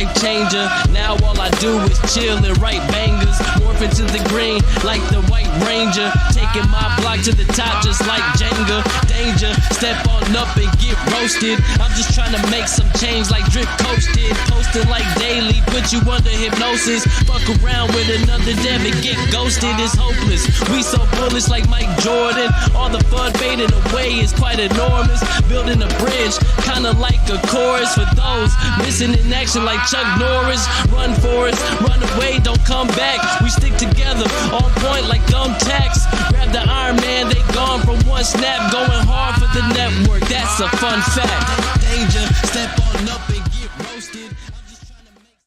life changer. Now all I do is chill and write bangers. Morph into the green like the White Ranger. Taking my block to the top just like Jenga. Danger, step on up and get roasted. I'm just trying to make some change like Drip Coach did. Posting like daily, put you under hypnosis. Fuck around with another dev and get ghosted. It's hopeless. We so bullish like Mike Jordan. All the fun fading away is quite enormous. Building a bridge, kinda like a chorus for those missing in action like Chuck Norris. Run for it, run away, don't come back. We stick together, on point like thumbtacks. Grab the Iron Man, they gone from one snap. Going hard for the network, that's a fun fact. Danger, step on up and get roasted. I'm just trying to make...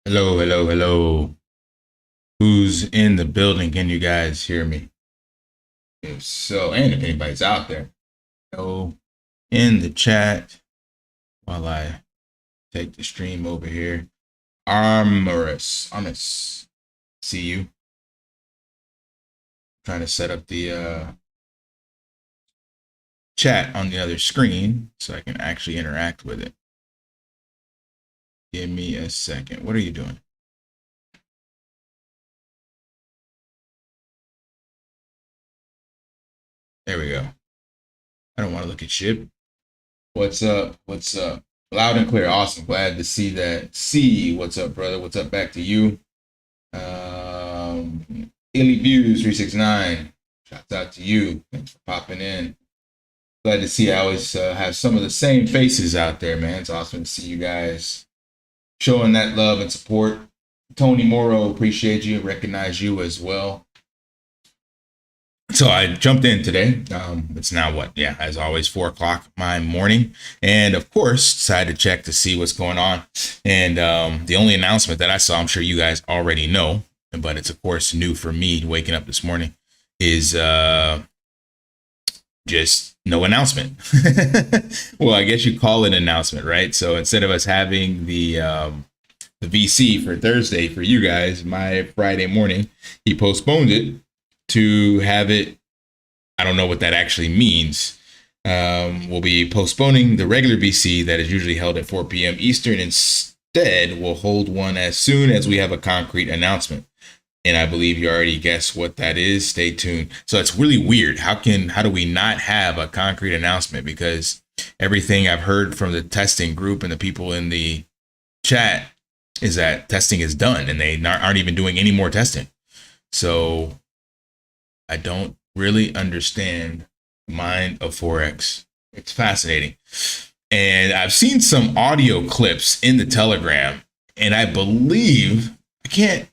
Hello, hello, hello. Who's in the building? Can you guys hear me? If so, and if anybody's out there, go in the chat while I take the stream over here. Armus, see you. Trying to set up the chat on the other screen so I can actually interact with it. Give me a second. What are you doing? There we go. I don't want to look at shit. What's up? What's up? Loud and clear. Awesome. Glad to see that. See, what's up, brother? What's up? Back to you. Illy Views 369. Shouts out to you. Thanks for popping in. Glad to see I always have some of the same faces out there, man. It's awesome to see you guys showing that love and support. Tony Morrow, appreciate you. Recognize you as well. So I jumped in today. It's now what? Yeah, as always, 4 o'clock my morning. And of course, decided to check to see what's going on. And the only announcement that I saw, I'm sure you guys already know, but it's of course new for me waking up this morning, is just no announcement. Well, I guess you call it an announcement, right? So instead of us having the VC for Thursday for you guys, my Friday morning, he postponed it to have it. I don't know what that actually means. We'll be postponing the regular VC that is usually held at 4 p.m. Eastern. Instead, we'll hold one as soon as we have a concrete announcement. And I believe you already guessed what that is. Stay tuned. So it's really weird. How do we not have a concrete announcement? Because everything I've heard from the testing group and the people in the chat is that testing is done and they aren't even doing any more testing. So I don't really understand the mind of Forex. It's fascinating. And I've seen some audio clips in the Telegram, and I believe, I can't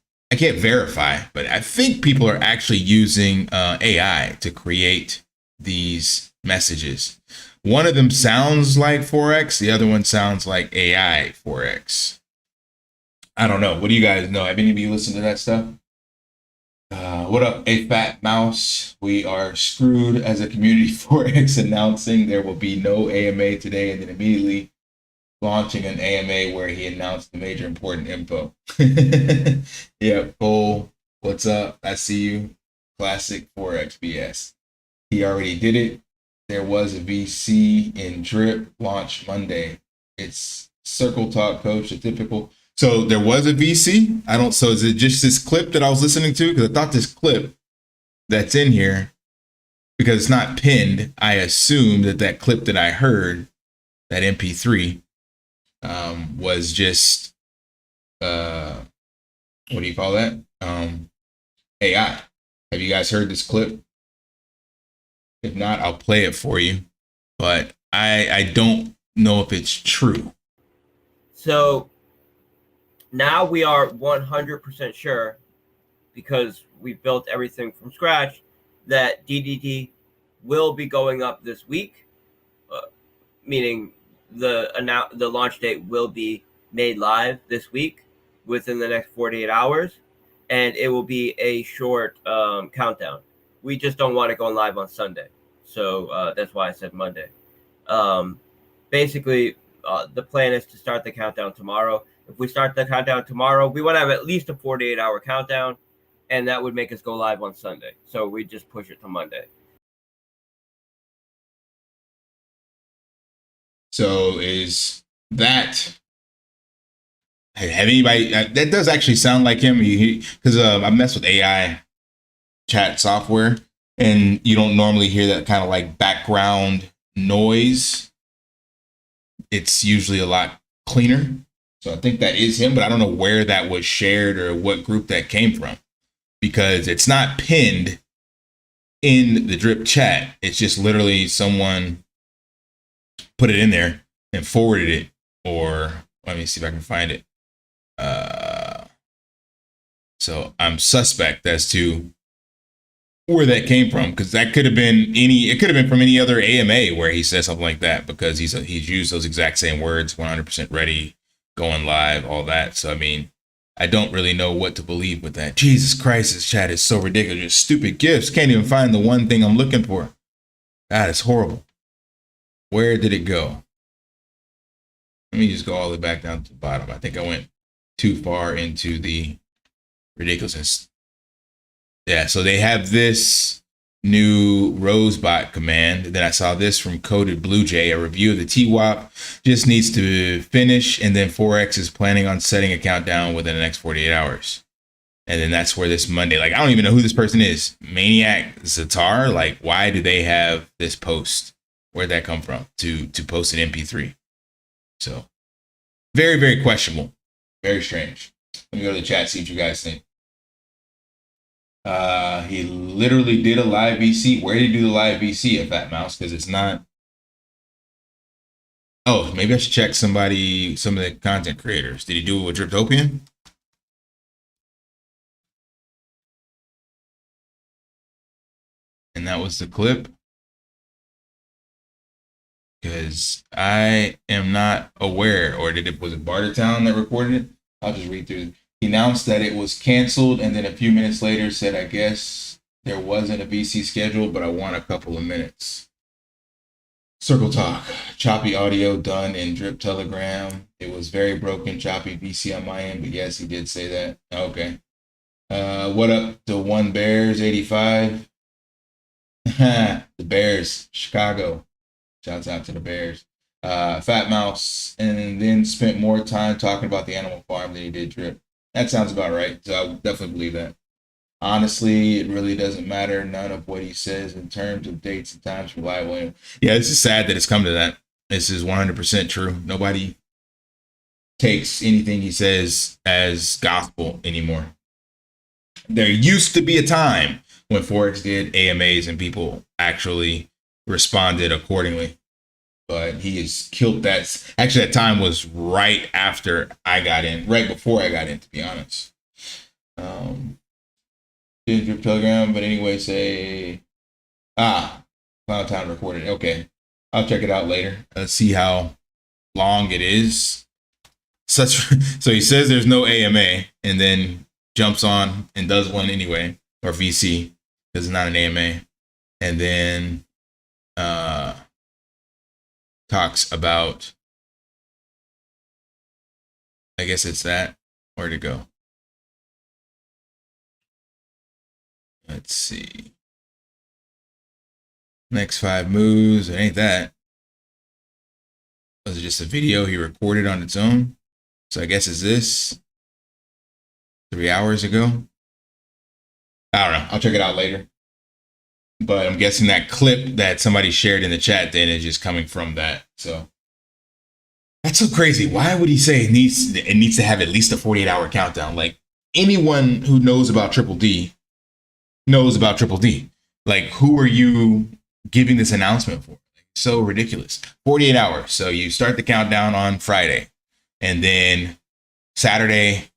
verify, but I think people are actually using AI to create these messages. One of them sounds like Forex. The other one sounds like AI Forex. I don't know. What do you guys know? Have any of you listened to that stuff? What up, A Fat Mouse? We are screwed as a community. Forex announcing there will be no AMA today, and then immediately launching an AMA where he announced the major important info. Yeah, Cole, what's up? I see you. Classic Forex BS. He already did it. There was a VC in Drip launch Monday. It's Circle Talk Coach, a typical. So there was a VC. So is it just this clip that I was listening to? Because I thought this clip that's in here, because it's not pinned, I assumed that clip that I heard, that MP3, was just, what do you call that? AI. Have you guys heard this clip? If not, I'll play it for you. But I don't know if it's true. So now we are 100% sure, because we've built everything from scratch, that DDD will be going up this week, meaning the launch date will be made live this week within the next 48 hours, and it will be a short countdown. We just don't want it going live on Sunday, so that's why I said Monday. Basically, the plan is to start the countdown tomorrow. If we start the countdown tomorrow, we want to have at least a 48-hour countdown, and that would make us go live on Sunday. So we just push it to Monday. So is that, have anybody, that does actually sound like him, because I mess with AI chat software, and you don't normally hear that kind of like background noise. It's usually a lot cleaner. So I think that is him, but I don't know where that was shared or what group that came from, because it's not pinned in the drip chat. It's just literally someone put it in there and forwarded it, or let me see if I can find it. So I'm suspect as to where that came from, because that could have been it could have been from any other AMA where he says something like that, because he's used those exact same words, 100% ready, going live, all that. So I mean, I don't really know what to believe with that. Jesus Christ, this chat is so ridiculous. Just stupid gifts. Can't even find the one thing I'm looking for. God, it's horrible. Where did it go? Let me just go all the way back down to the bottom. I think I went too far into the ridiculousness. Yeah, so they have this new Rosebot command. Then I saw this from Coded Blue Jay, a review of the TWAP. Just needs to finish, and then Forex is planning on setting a countdown within the next 48 hours. And then that's where this Monday, like, I don't even know who this person is. Maniac Zatar, like, why do they have this post? Where'd that come from to post an MP3? So very, very questionable. Very strange. Let me go to the chat, see what you guys think. He literally did a live VC. Where did he do the live VC at Fat Mouse? Because it's not. Oh, maybe I should check some of the content creators. Did he do it with Driptopian? And that was the clip. Because I am not aware, or was it Bartertown that recorded it? I'll just read through. He announced that it was canceled, and then a few minutes later said, I guess there wasn't a VC scheduled, but I want a couple of minutes. Circle Talk. Choppy audio done in Drip Telegram. It was very broken, choppy VC on my end, but yes, he did say that. Okay. What up to One Bears 85? The Bears, Chicago. Shouts out to the Bears. Fat Mouse, and then spent more time talking about the Animal Farm than he did Drip. That sounds about right. So I definitely believe that. Honestly, it really doesn't matter. None of what he says in terms of dates and times reliable. Yeah, this is sad that it's come to that. This is 100% true. Nobody takes anything he says as gospel anymore. There used to be a time when Forex did AMAs and people actually responded accordingly, but he has killed that. Actually, that time was right after I got in, right before I got in, to be honest. Did Drip Telegram, but anyway, say, Final Time recorded. Okay, I'll check it out later. Let's see how long it is. So he says there's no AMA, and then jumps on and does one anyway, or VC, because it's not an AMA, and then talks about, I guess it's that. Where'd it go? Let's see. Next 5 moves. It ain't that. Was it just a video he recorded on its own? So I guess it's this. 3 hours ago. I don't know. I'll check it out later. But I'm guessing that clip that somebody shared in the chat then is just coming from that. So that's so crazy. Why would he say it needs to have at least a 48-hour countdown? Like, anyone who knows about Triple D knows about Triple D. Like, who are you giving this announcement for? So ridiculous. 48 hours. So you start the countdown on Friday, and then Saturday.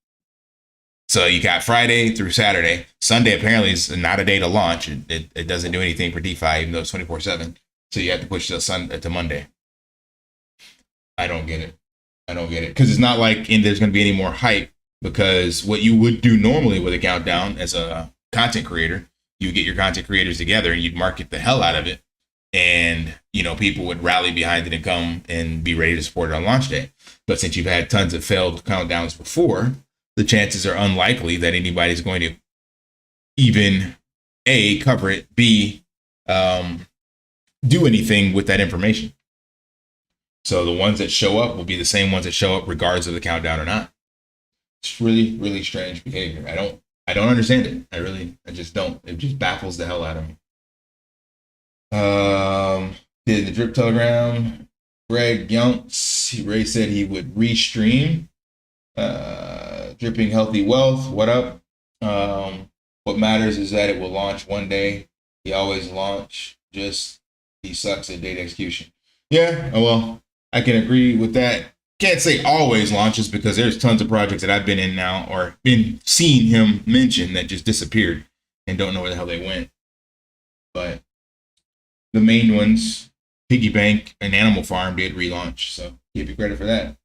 So you got Friday through Saturday. Sunday apparently is not a day to launch. It doesn't do anything for DeFi, even though it's 24/7. So you have to push to Monday. I don't get it. I don't get it. Because it's not like there's going to be any more hype, because what you would do normally with a countdown as a content creator, you get your content creators together and you'd market the hell out of it. And, you know, people would rally behind it and come and be ready to support it on launch day. But since you've had tons of failed countdowns before, the chances are unlikely that anybody's going to even A, cover it, B, do anything with that information. So the ones that show up will be the same ones that show up regardless of the countdown or not. It's really, really strange behavior. I don't understand it. I just don't. It just baffles the hell out of me. Did the drip telegram, Greg Younts, Ray said he would restream. Dripping healthy wealth, what up? What matters is that it will launch one day. He always launch, just he sucks at data execution. Yeah, well, I can agree with that. Can't say always launches, because there's tons of projects that I've been in now or been seeing him mention that just disappeared and don't know where the hell they went. But the main ones, Piggy Bank and Animal Farm, did relaunch, so give you credit for that.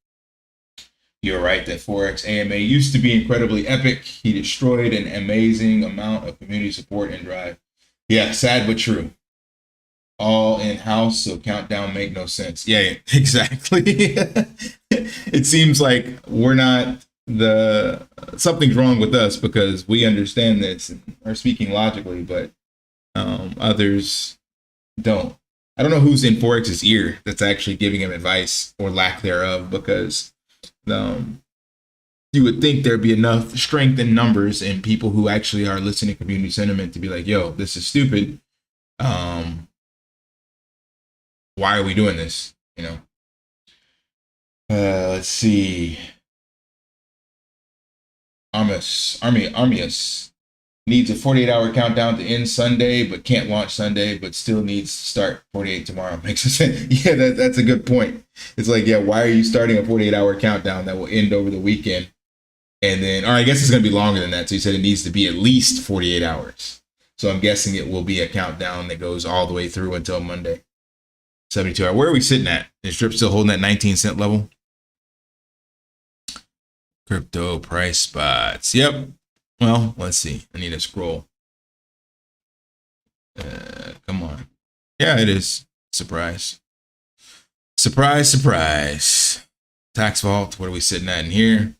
You're right that Forex AMA used to be incredibly epic. He destroyed an amazing amount of community support and drive. Yeah, sad but true. All in-house, so countdown make no sense. Yeah, exactly. It seems like we're not something's wrong with us, because we understand this and are speaking logically, but others don't. I don't know who's in Forex's ear that's actually giving him advice, or lack thereof, because you would think there'd be enough strength in numbers and people who actually are listening to community sentiment to be like, yo, this is stupid. Why are we doing this? You know? Let's see. Armius needs a 48-hour countdown to end Sunday, but can't launch Sunday, but still needs to start 48 tomorrow. Makes sense. Yeah, that's a good point. It's like, yeah, why are you starting a 48-hour countdown that will end over the weekend? And then, or I guess it's going to be longer than that. So he said it needs to be at least 48 hours. So I'm guessing it will be a countdown that goes all the way through until Monday. 72 hours. Where are we sitting at? Is Drip still holding that 19-cent level? Crypto price spots. Yep. Well, let's see. I need to scroll. Come on. Yeah, it is. Surprise. Surprise, surprise. Tax vault. What are we sitting at in here?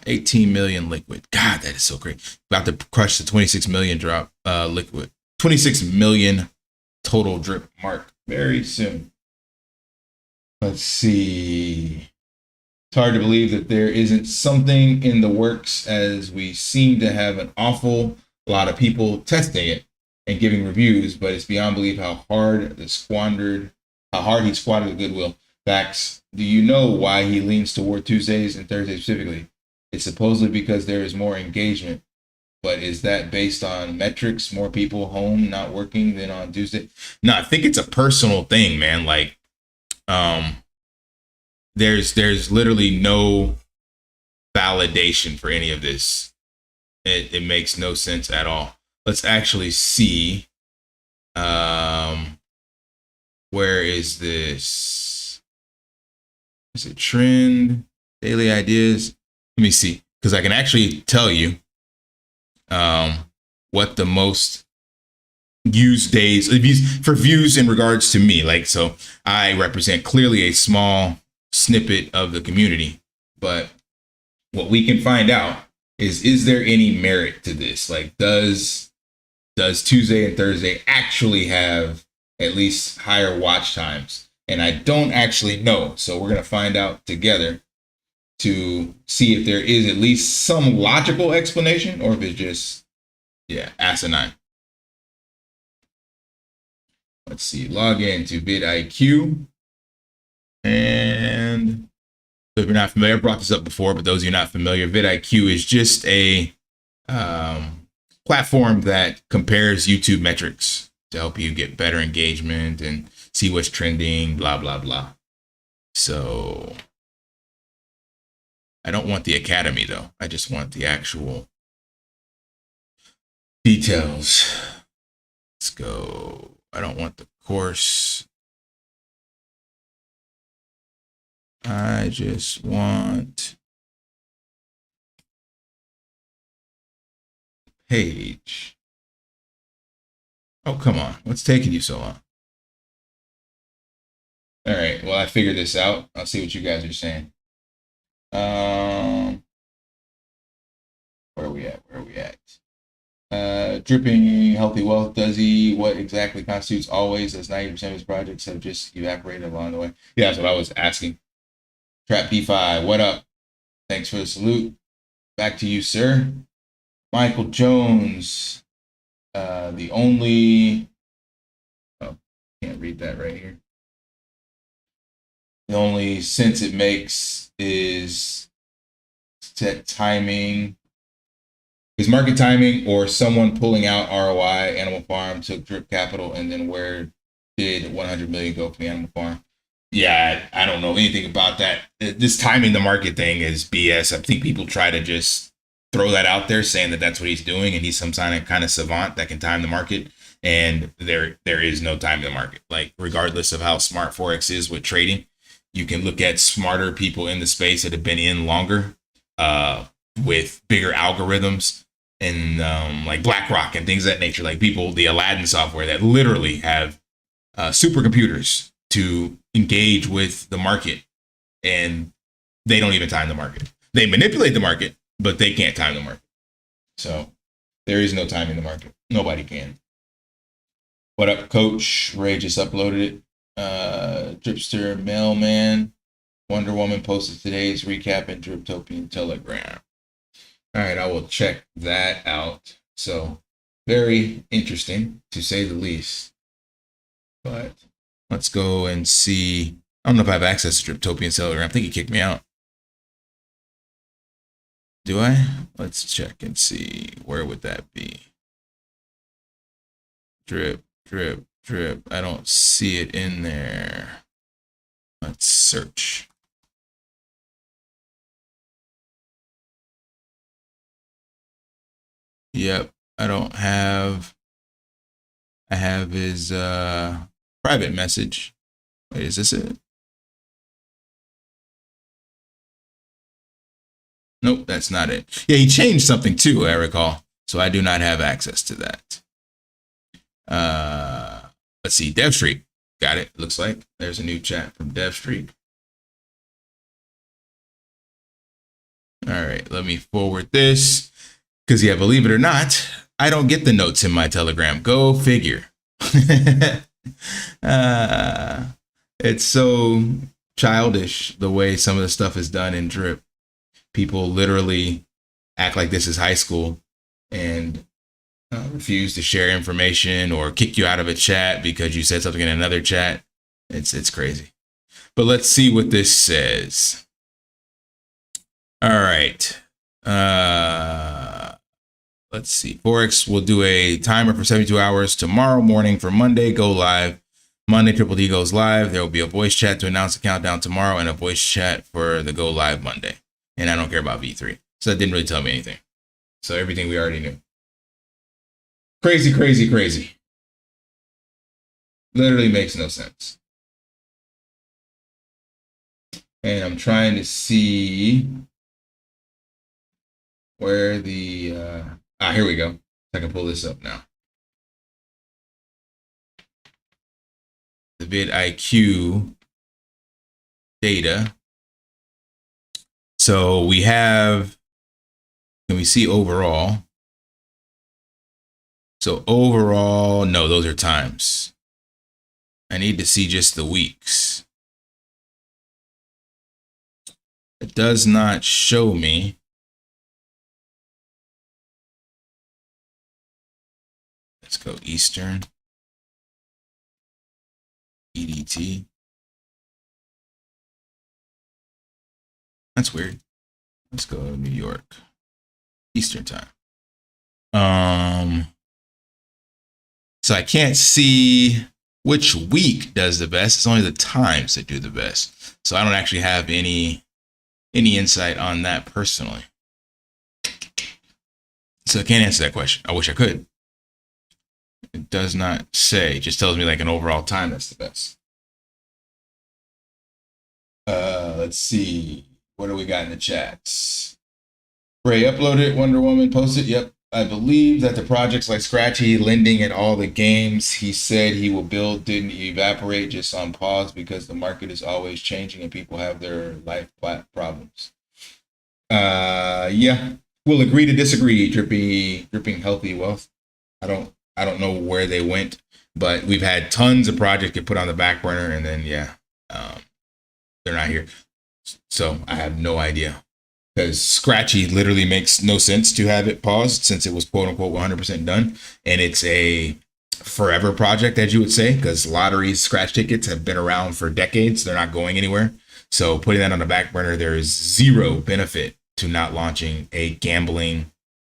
18 million liquid. God, that is so great. About to crush the 26 million drop liquid. 26 million total drip mark very soon. Let's see. It's hard to believe that there isn't something in the works, as we seem to have an awful lot of people testing it and giving reviews, but it's beyond belief how hard he squandered the goodwill. Facts. Do you know why he leans toward Tuesdays and Thursdays specifically? It's supposedly because there is more engagement. But is that based on metrics, more people home not working than on Tuesday? No, I think it's a personal thing, man. Like, there's literally no validation for any of this. It makes no sense at all. Let's actually see. Where is this? Is it trend? Daily ideas? Let me see, because I can actually tell you what the most used days for views in regards to me. Like, so I represent clearly a small snippet of the community, but what we can find out is there any merit to this? Like, does Tuesday and Thursday actually have at least higher watch times? And I don't actually know, so we're gonna find out together to see if there is at least some logical explanation, or if it's just, yeah, asinine. Let's see, log in to vidIQ. And so if you're not familiar, I brought this up before, but those of you not familiar, vidIQ is just a platform that compares YouTube metrics to help you get better engagement and see what's trending, blah, blah, blah. So I don't want the academy, though. I just want the actual details. Let's go. I don't want the course. I just want page. Oh, come on. What's taking you so long? All right. Well, I figured this out. I'll see what you guys are saying. Where are we at? Where are we at? Dripping healthy wealth. Does he? What exactly constitutes always? As 90% of his projects have just evaporated along the way. Yeah, that's what I was asking. Trap DeFi, what up? Thanks for the salute. Back to you, sir. Michael Jones. The only. Oh, can't read that right here. The only sense it makes is set timing. Is market timing or someone pulling out ROI, Animal Farm took drip capital, and then where did 100 million go for the Animal Farm? Yeah, I don't know anything about that. This timing the market thing is BS. I think people try to just throw that out there saying that that's what he's doing and he's some kind of savant that can time the market. And there is no time in the market. Like, regardless of how smart Forex is with trading, you can look at smarter people in the space that have been in longer with bigger algorithms and like BlackRock and things of that nature, like people, the Aladdin software that literally have supercomputers to engage with the market, and they don't even time the market. They manipulate the market, but they can't time the market. So there is no time in the market. Nobody can. What up, Coach? Ray just uploaded it. Dripster Mailman. Wonder Woman posted today's recap in Driptopian Telegram. All right, I will check that out. So very interesting, to say the least. But let's go and see. I don't know if I have access to Driptopian Telegram. I think he kicked me out. Do I? Let's check and see. Where would that be? Drip, drip, drip. I don't see it in there. Let's search. Yep, I don't have. I have his private message. Wait, is this it? Nope, that's not it. Yeah, he changed something too, I recall. So I do not have access to that. Let's see, DevStreet. Got it, looks like. There's a new chat from DevStreet. All right, let me forward this. Because, yeah, believe it or not, I don't get the notes in my Telegram. Go figure. It's so childish the way some of the stuff is done in Drip. People literally act like this is high school and refuse to share information or kick you out of a chat because you said something in another chat. It's crazy. But let's see what this says. All right. Let's see. Forex will do a timer for 72 hours tomorrow morning for Monday. Go live. Monday, Triple D goes live. There will be a voice chat to announce the countdown tomorrow and a voice chat for the go live Monday. And I don't care about V3. So that didn't really tell me anything. So everything we already knew. Crazy, crazy, crazy. Literally makes no sense. And I'm trying to see where the... here we go. I can pull this up now. The vidIQ data. So we have, can we see overall? So overall, no, those are times. I need to see just the weeks. It does not show me. Let's go Eastern. EDT. That's weird. Let's go to New York. Eastern time. So I can't see which week does the best. It's only the times that do the best. So I don't actually have any insight on that personally. So I can't answer that question. I wish I could. It does not say. It just tells me like an overall time that's the best. Let's see. What do we got in the chats? Ray uploaded, Wonder Woman posted. Yep. I believe that the projects like Scratchy, lending, and all the games he said he will build didn't evaporate, just on pause because the market is always changing and people have their life problems. Yeah, we'll agree to disagree. Dripping healthy wealth. I don't know where they went, but we've had tons of projects get put on the back burner, and then they're not here. So I have no idea. Because Scratchy literally makes no sense to have it paused since it was quote unquote 100% done. And it's a forever project, as you would say, because lotteries, scratch tickets have been around for decades. They're not going anywhere. So putting that on the back burner, there is zero benefit to not launching a gambling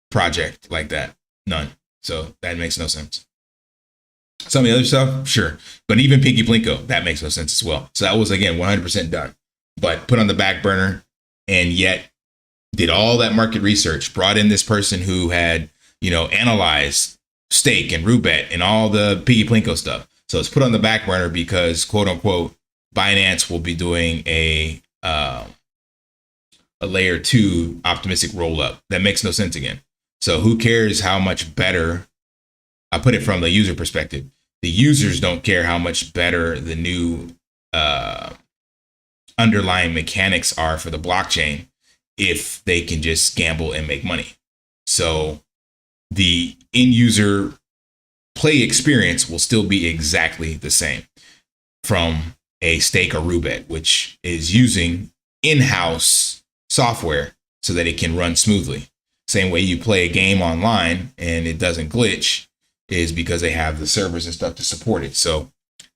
project like that. None. So that makes no sense. Some of the other stuff, sure. But even Pinky Plinko, that makes no sense as well. So that was, again, 100% done. But put on the back burner, and yet did all that market research, brought in this person who had, analyzed stake and Roulette and all the Piggy Plinko stuff. So it's put on the back burner because, quote unquote, Binance will be doing a layer 2 optimistic roll up. That makes no sense again. So who cares how much better? I put it from the user perspective. The users don't care how much better the new underlying mechanics are for the blockchain if they can just gamble and make money. So the end user play experience will still be exactly the same from a stake or Roulette, which is using in-house software so that it can run smoothly. Same way you play a game online and it doesn't glitch is because they have the servers and stuff to support it. So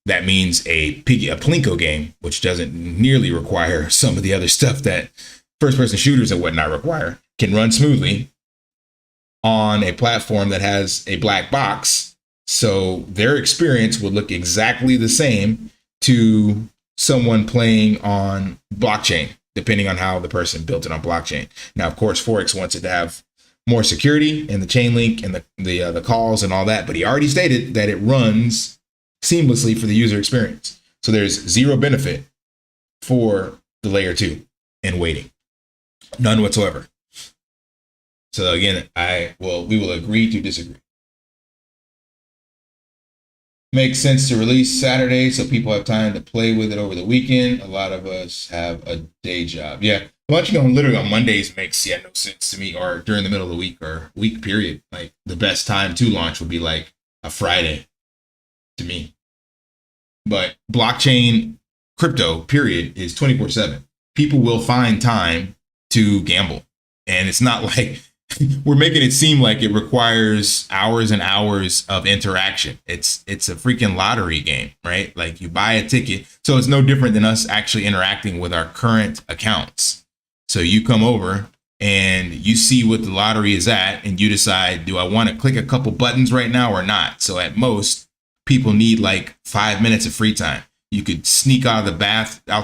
that means a Plinko game, which doesn't nearly require some of the other stuff that first-person shooters and whatnot require, can run smoothly on a platform that has a black box. So their experience would look exactly the same to someone playing on blockchain, depending on how the person built it on blockchain. Now, of course, Forex wants it to have more security and the chain link and the calls and all that, but he already stated that it runs seamlessly for the user experience. So there's zero benefit for the layer 2 and waiting. None whatsoever. So again, we will agree to disagree. Makes sense to release Saturday so people have time to play with it over the weekend. A lot of us have a day job. Yeah, launching on literally on Mondays makes no sense to me, or during the middle of the week or week period. Like the best time to launch would be like a Friday to me. But blockchain crypto period is 24/7. People will find time to gamble. And it's not like we're making it seem like it requires hours and hours of interaction. It's a freaking lottery game, right? Like you buy a ticket. So it's no different than us actually interacting with our current accounts. So you come over and you see what the lottery is at and you decide, do I want to click a couple buttons right now or not? So at most, people need like 5 minutes of free time. You could sneak out to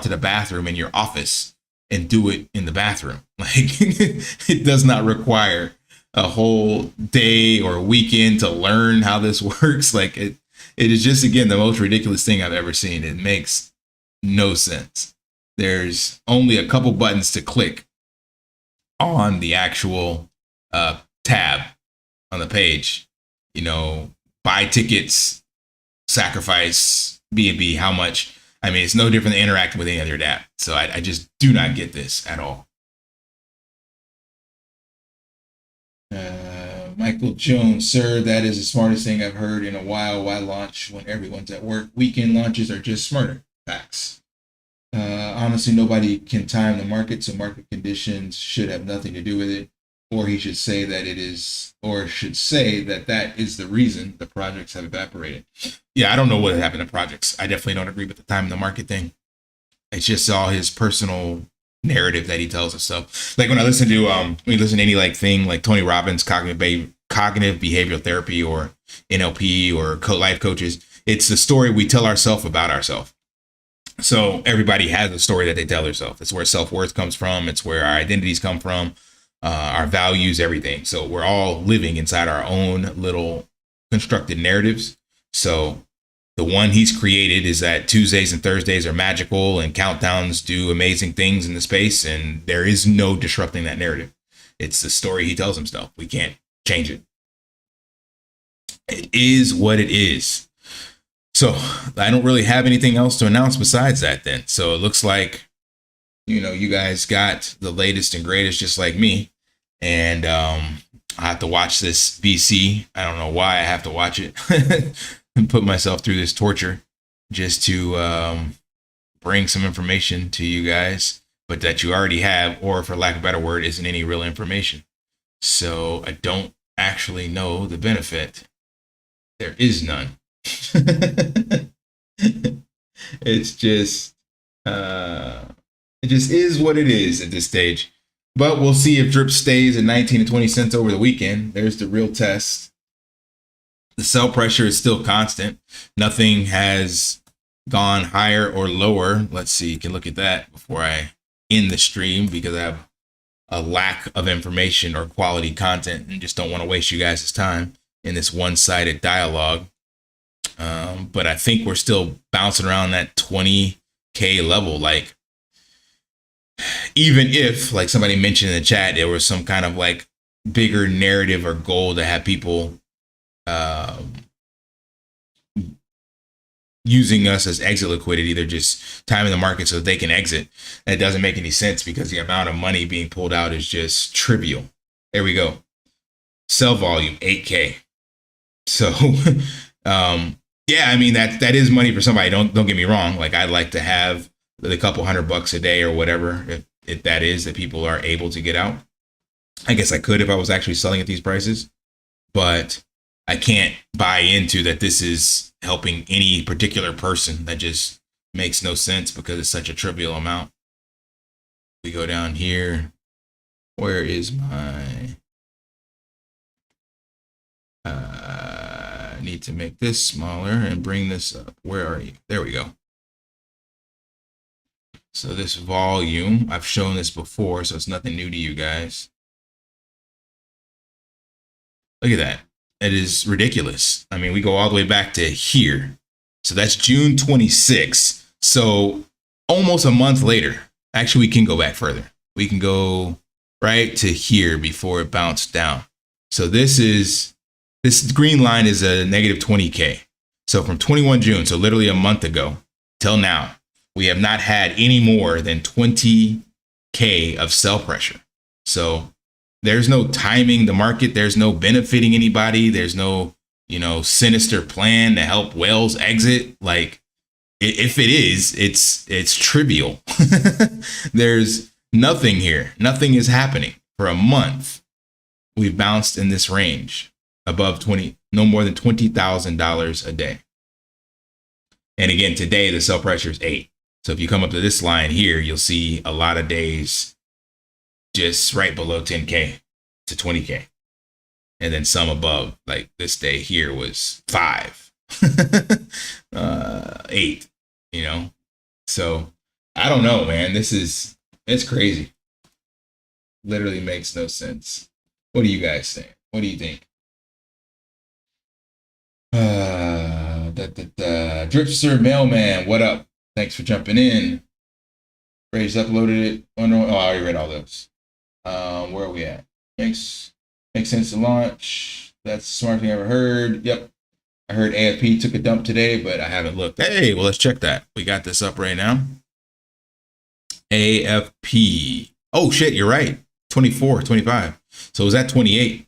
the bathroom in your office and do it in the bathroom. Like it does not require a whole day or weekend to learn how this works. Like it is just, again, the most ridiculous thing I've ever seen. It makes no sense. There's only a couple buttons to click on the actual tab on the page. Buy tickets, sacrifice, B&B, how much. I mean, it's no different than interacting with any other app. So I just do not get this at all. Michael Jones, sir, that is the smartest thing I've heard in a while. Why launch when everyone's at work? Weekend launches are just smarter. Facts. Honestly, nobody can time the market, so market conditions should have nothing to do with it. Or he should say that it is, or should say that that is the reason the projects have evaporated. Yeah, I don't know what happened to projects. I definitely don't agree with the time in the market thing. It's just all his personal narrative that he tells us. So like when I listen to any like thing like Tony Robbins, cognitive behavioral therapy, or NLP, or life coaches, it's the story we tell ourselves about ourselves. So everybody has a story that they tell themselves. It's where self-worth comes from. It's where our identities come from. Our values, everything. So we're all living inside our own little constructed narratives. So The one he's created is that Tuesdays and Thursdays are magical and countdowns do amazing things in the space, and there is no disrupting that narrative. It's the story he tells himself. We can't change it. It is what it is. So I don't really have anything else to announce besides that then. So it looks like, you know, you guys got the latest and greatest just like me. And I have to watch this VC. I don't know why I have to watch it and put myself through this torture just to bring some information to you guys, but that you already have, or for lack of a better word, isn't any real information. So I don't actually know the benefit. There is none. It's just it just is what it is at this stage. But we'll see if drip stays at 19 to 20 cents over the weekend. There's the real test. The sell pressure is still constant. Nothing has gone higher or lower. Let's see, you can look at that before I end the stream, because I have a lack of information or quality content and just don't want to waste you guys' time in this one-sided dialogue. But I think we're still bouncing around that 20K level. Like, even if, like somebody mentioned in the chat, there was some kind of like bigger narrative or goal to have people using us as exit liquidity, they're just timing the market so that they can exit. And it doesn't make any sense because the amount of money being pulled out is just trivial. There we go. Sell volume 8K. So yeah, I mean, that is money for somebody. Don't get me wrong. Like, I'd like to have the couple $100 a day or whatever, if that is that people are able to get out. I guess I could if I was actually selling at these prices, but I can't buy into that this is helping any particular person. That just makes no sense because it's such a trivial amount. We go down here. Where is my... I need to make this smaller and bring this up. Where are you? There we go. So this volume, I've shown this before, so it's nothing new to you guys. Look at that. It is ridiculous. I mean, we go all the way back to here. So that's June 26th. So almost a month later. Actually, we can go back further. We can go right to here before it bounced down. So this green line is a negative 20K. So from 21 June, so literally a month ago till now, we have not had any more than 20K of sell pressure. So there's no timing the market. There's no benefiting anybody. There's no, sinister plan to help whales exit. Like, if it is, it's trivial. There's nothing here. Nothing is happening for a month. We've bounced in this range above no more than $20,000 a day. And again, today the sell pressure is 8. So if you come up to this line here, you'll see a lot of days just right below 10K to 20K. And then some above, like this day here was 5, 8, So I don't know, man. It's crazy. Literally makes no sense. What do you guys think? What do you think? Dripster Mailman, what up? Thanks for jumping in. Ray's uploaded it. Oh, no. I already read all those. Where are we at? Makes sense to launch. That's the smartest thing I ever heard. Yep. I heard AFP took a dump today, but I haven't looked. Hey, well, let's check that. We got this up right now. AFP. Oh, shit, you're right. 24, 25. So was that 28?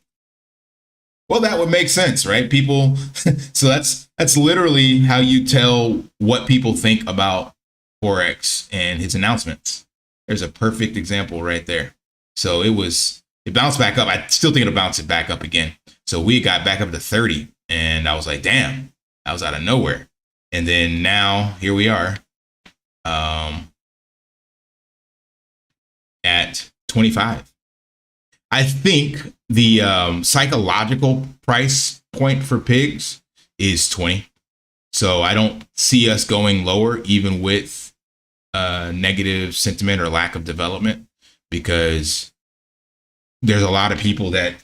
Well, that would make sense, right? People, so that's literally how you tell what people think about Forex and his announcements. There's a perfect example right there. So it bounced back up. I still think it'll bounce it back up again. So we got back up to 30 and I was like, damn, I was out of nowhere. And then now here we are at 25. I think the psychological price point for pigs is 20. So I don't see us going lower, even with negative sentiment or lack of development, because there's a lot of people that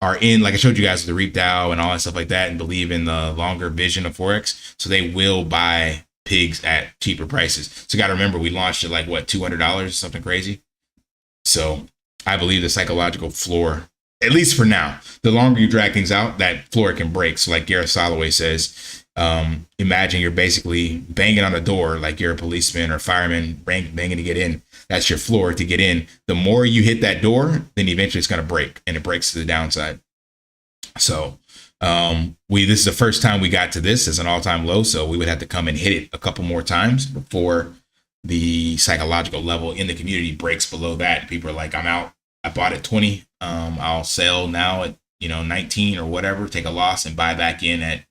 are in, like I showed you guys with the Reap DAO and all that stuff like that, and believe in the longer vision of Forex. So they will buy pigs at cheaper prices. So you got to remember, we launched at like what, $200, something crazy. So I believe the psychological floor, at least for now, the longer you drag things out, that floor can break. So like Gareth Soloway says, imagine you're basically banging on a door like you're a policeman or fireman banging to get in. That's your floor to get in. The more you hit that door, then eventually it's going to break, and it breaks to the downside. So this is the first time we got to this as an all-time low. So we would have to come and hit it a couple more times before the psychological level in the community breaks below that. People are like, I'm out. I bought at 20. I'll sell now at 19 or whatever, take a loss and buy back in at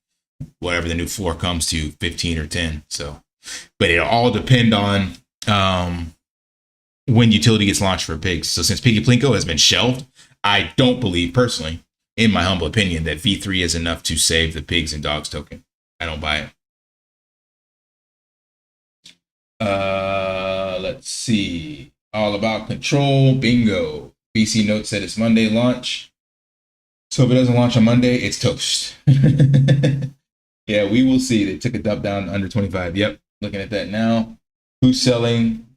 whatever the new floor comes to, 15 or 10. So, but it'll all depend on when utility gets launched for pigs. So since Piggy Plinko has been shelved, I don't believe personally, in my humble opinion, that V3 is enough to save the pigs and dogs token. I don't buy it. Let's see. All about control. Bingo. BC Note said it's Monday launch. So if it doesn't launch on Monday, it's toast. Yeah, we will see. They took a dump down under 25. Yep. Looking at that now. Who's selling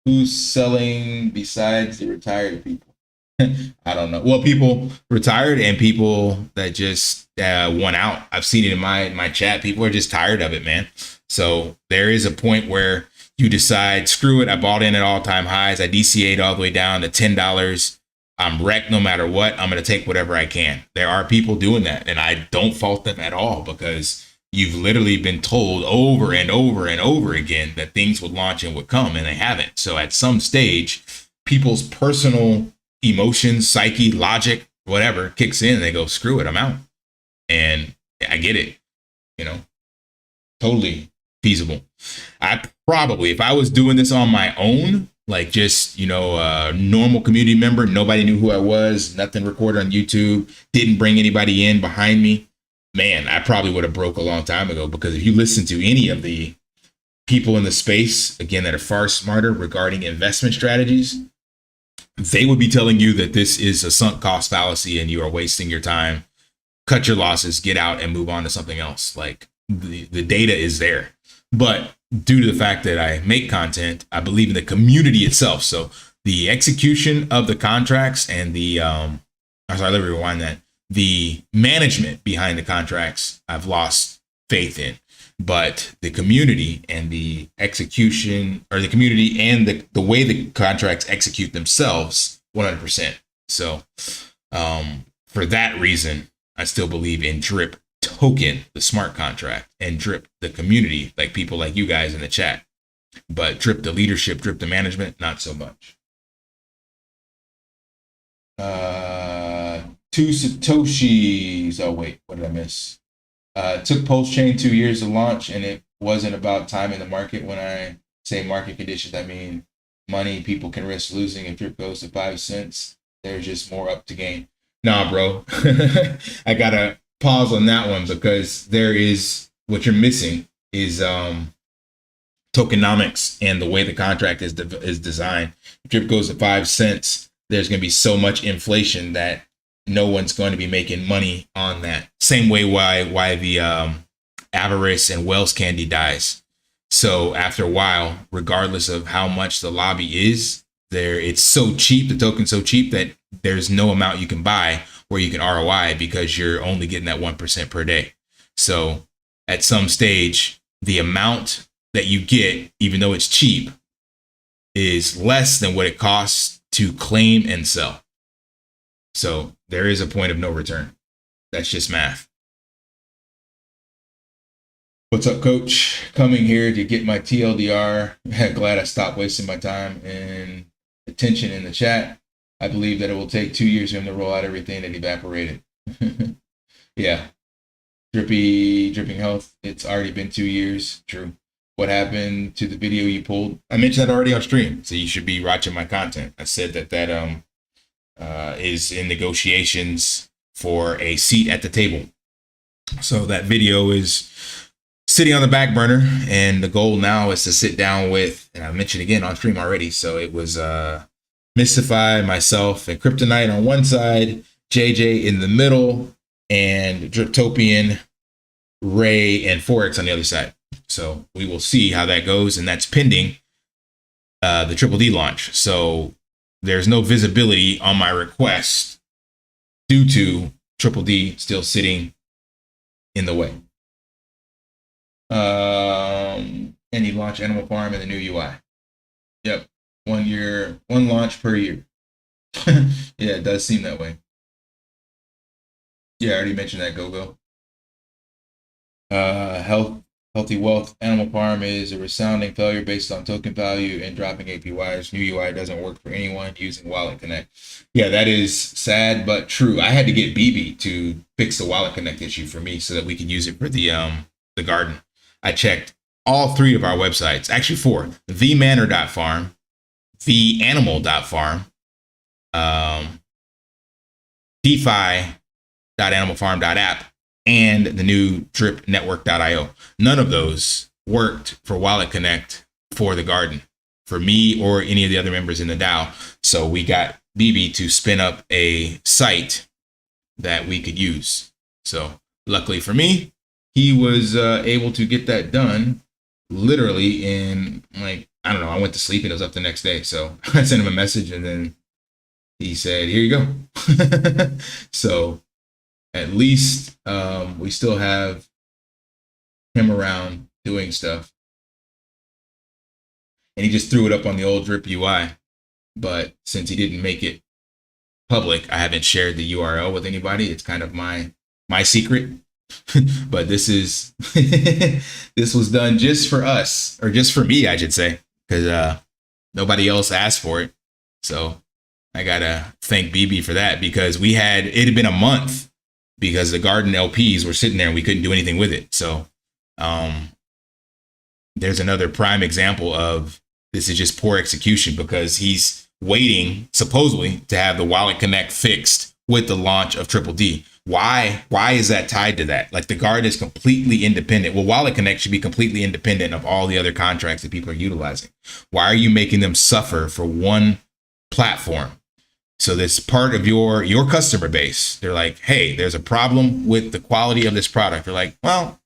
besides the retired people? I don't know. Well, people retired and people that just won out. I've seen it in my chat. People are just tired of it, man. So there is a point where you decide, screw it. I bought in at all-time highs. I DCA'd all the way down to $10. I'm wrecked no matter what. I'm going to take whatever I can. There are people doing that, and I don't fault them at all, because you've literally been told over and over and over again that things would launch and would come, and they haven't. So at some stage, people's personal emotions, psyche, logic, whatever kicks in, and they go, screw it, I'm out. And I get it, totally feasible. I probably, if I was doing this on my own, like just, a normal community member, nobody knew who I was, nothing recorded on YouTube, didn't bring anybody in behind me, man, I probably would have broke a long time ago. Because if you listen to any of the people in the space, again, that are far smarter regarding investment strategies, they would be telling you that this is a sunk cost fallacy and you are wasting your time. Cut your losses, get out and move on to something else. Like the data is there. But due to the fact that I make content, I believe in the community itself. So the execution of the contracts and the, let me rewind that. The management behind the contracts, I've lost faith in. But the community and the execution, or the community and the way the contracts execute themselves, 100%. So for that reason, I still believe in Drip Token, the smart contract, and Drip the community, like people like you guys in the chat. But Drip the leadership, Drip the management, not so much. 2 Satoshis. Oh, wait, what did I miss? Took Pulse Chain 2 years to launch, and it wasn't about timing the market. When I say market conditions, I mean money people can risk losing. If Drip goes to 5 cents, there's just more up to gain. Nah, bro. I gotta pause on that one, because there is, what you're missing is tokenomics and the way the contract is designed. If Drip goes to 5 cents, there's going to be so much inflation that no one's going to be making money on that. Same way why the avarice and Wells candy dies. So after a while, regardless of how much the lobby is there, it's so cheap, the token's so cheap that there's no amount you can buy where you can ROI, because you're only getting that 1% per day. So at some stage, the amount that you get, even though it's cheap, is less than what it costs to claim and sell. So there is a point of no return. That's just math. What's up, coach? Coming here to get my TLDR. Glad I stopped wasting my time and attention in the chat. I believe that it will take 2 years for him to roll out everything that evaporated. Yeah. Dripping health. It's already been 2 years. True. What happened to the video you pulled? I mentioned that already on stream, so you should be watching my content. I said that is in negotiations for a seat at the table. So that video is sitting on the back burner, and the goal now is to sit down with, and I mentioned again on stream already, so it was Mystify, myself, and Kryptonite on one side, JJ in the middle, and Driptopian, Ray, and Forex on the other side. So we will see how that goes, and that's pending the Triple D launch. So there's no visibility on my request due to Triple D still sitting in the way. Any launch Animal Farm and the new UI. Yep, 1 year, one launch per year. Yeah, it does seem that way. Yeah, I already mentioned that. Go. Healthy Wealth Animal Farm is a resounding failure based on token value and dropping APYs. New UI doesn't work for anyone using Wallet Connect. Yeah, that is sad but true. I had to get BB to fix the Wallet Connect issue for me so that we could use it for the garden. I checked all 3 of our websites, actually 4: themanor.farm, theanimal.farm, defi.animalfarm.app, and the new dripnetwork.io. None of those worked for Wallet Connect for the garden, for me or any of the other members in the DAO. So we got BB to spin up a site that we could use. So luckily for me, he was able to get that done literally in, like, I don't know, I went to sleep and it was up the next day. So I sent him a message and then he said, here you go. So at least we still have him around doing stuff. And he just threw it up on the old Drip UI. But since he didn't make it public, I haven't shared the URL with anybody. It's kind of my secret. But this is this was done just for us, or just for me, I should say, because nobody else asked for it. So I gotta thank BB for that, because it had been a month because the garden LPs were sitting there and we couldn't do anything with it. So there's another prime example of this is just poor execution, because he's waiting supposedly to have the Wallet Connect fixed with the launch of Triple D. Why is that tied to that? Like, the garden is completely independent. Well, Wallet Connect should be completely independent of all the other contracts that people are utilizing. Why are you making them suffer for one platform? So this part of your customer base, they're like, hey, there's a problem with the quality of this product. They're like, well,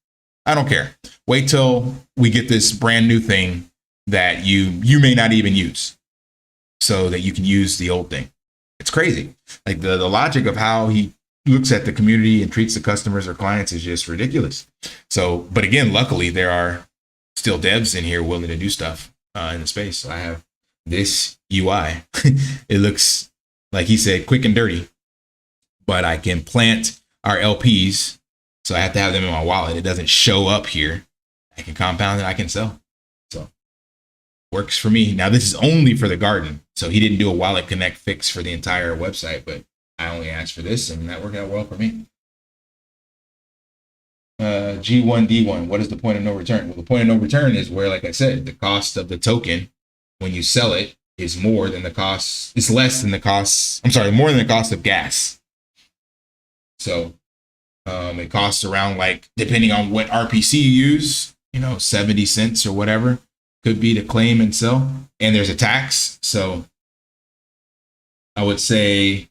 I don't care. Wait till we get this brand new thing that you may not even use, so that you can use the old thing. It's crazy. Like, the logic of how he looks at the community and treats the customers or clients is just ridiculous. So, but again, luckily there are still devs in here willing to do stuff in the space. So I have this UI. It looks, like he said, quick and dirty, but I can plant our LPs. So I have to have them in my wallet. It doesn't show up here. I can compound it. I can sell. So works for me. Now, this is only for the garden. So he didn't do a Wallet Connect fix for the entire website, but I only asked for this, and that worked out well for me. G1D1, what is the point of no return? Well, the point of no return is where, like I said, the cost of the token when you sell it is more than the cost. It's less than the cost. I'm sorry, more than the cost of gas. So it costs around, like, depending on what RPC you use, 70 cents or whatever could be to claim and sell. And there's a tax. So I would say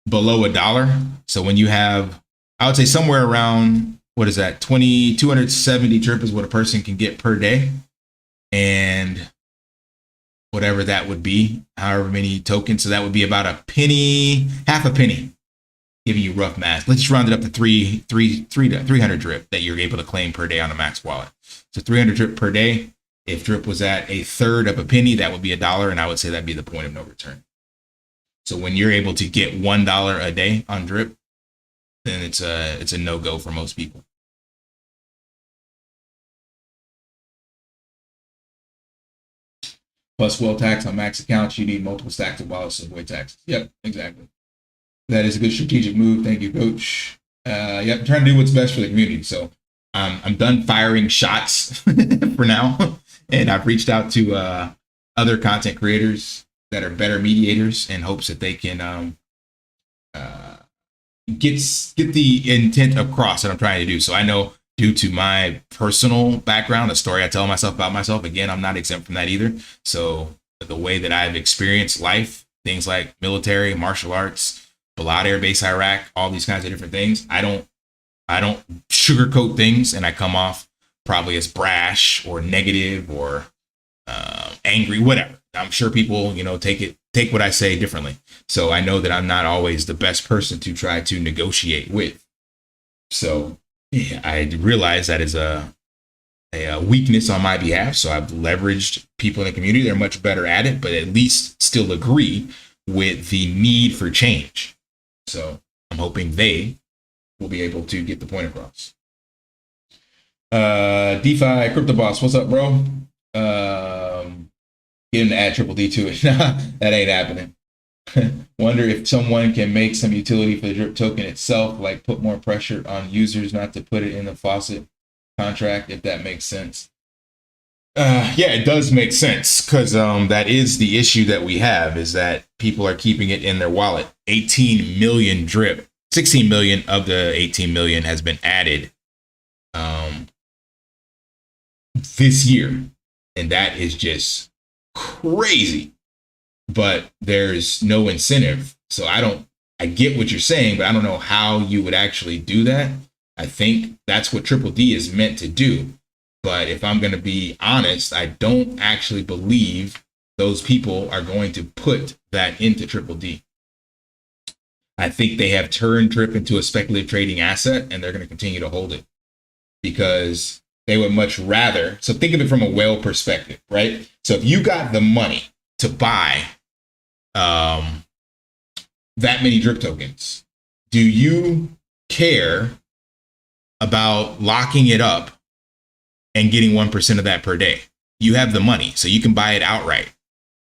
below $1. So when you have, I would say somewhere around, what is that, 270 drip is what a person can get per day, and whatever that would be, however many tokens. So that would be about a penny, half a penny, giving you rough math. Let's just round it up to 300 drip that you're able to claim per day on a max wallet. So 300 drip per day. If drip was at a third of a penny, that would be $1, and I would say that'd be the point of no return. So when you're able to get $1 a day on drip, then it's a no-go for most people. Plus well tax on max accounts, you need multiple stacks of wallets to avoid taxes. Yep, exactly. That is a good strategic move. Thank you, Coach. Yep, I'm trying to do what's best for the community. So I'm done firing shots for now, and I've reached out to other content creators that are better mediators in hopes that they can get the intent across that I'm trying to do. So I know, due to my personal background, the story I tell myself about myself, again, I'm not exempt from that either. So the way that I've experienced life, things like military, martial arts, Balad Air Base Iraq, all these kinds of different things. I don't sugarcoat things, and I come off probably as brash or negative or angry, whatever. I'm sure people, take what I say differently. So I know that I'm not always the best person to try to negotiate with. So yeah, I realize that is a weakness on my behalf. So I've leveraged people in the community. They're much better at it, but at least still agree with the need for change. So I'm hoping they will be able to get the point across. DeFi Crypto Boss, what's up, bro? Get him to add triple D to it. Nah, that ain't happening. Wonder if someone can make some utility for the drip token itself, like put more pressure on users not to put it in the Faucet contract, if that makes sense. Yeah, it does make sense, because that is the issue that we have, is that people are keeping it in their wallet. 18 million drip, 16 million of the 18 million has been added this year, and that is just crazy. But there's no incentive. So I get what you're saying, but I don't know how you would actually do that. I think that's what Triple D is meant to do. But if I'm going to be honest, I don't actually believe those people are going to put that into Triple D. I think they have turned Trip into a speculative trading asset, and they're going to continue to hold it because they would much rather. So think of it from a whale perspective, right? So if you got the money to buy that many drip tokens, do you care about locking it up and getting 1% of that per day? You have the money, so you can buy it outright.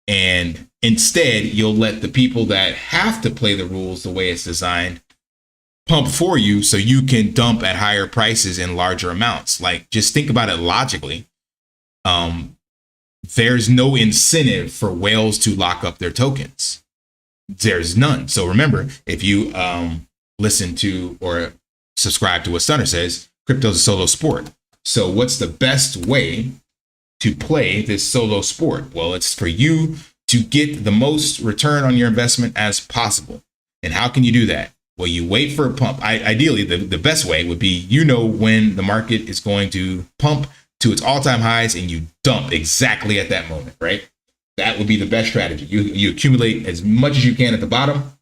And instead, you'll let the people that have to play the rules the way it's designed pump for you, so you can dump at higher prices in larger amounts. Like, just think about it logically. There's no incentive for whales to lock up their tokens. There's none. So remember, if you listen to or subscribe to what Stunner says, crypto's a solo sport. So what's the best way to play this solo sport? Well, it's for you to get the most return on your investment as possible. And how can you do that? Well, you wait for a pump. Ideally, the best way would be, when the market is going to pump to its all-time highs, and you dump exactly at that moment, right? That would be the best strategy. You accumulate as much as you can at the bottom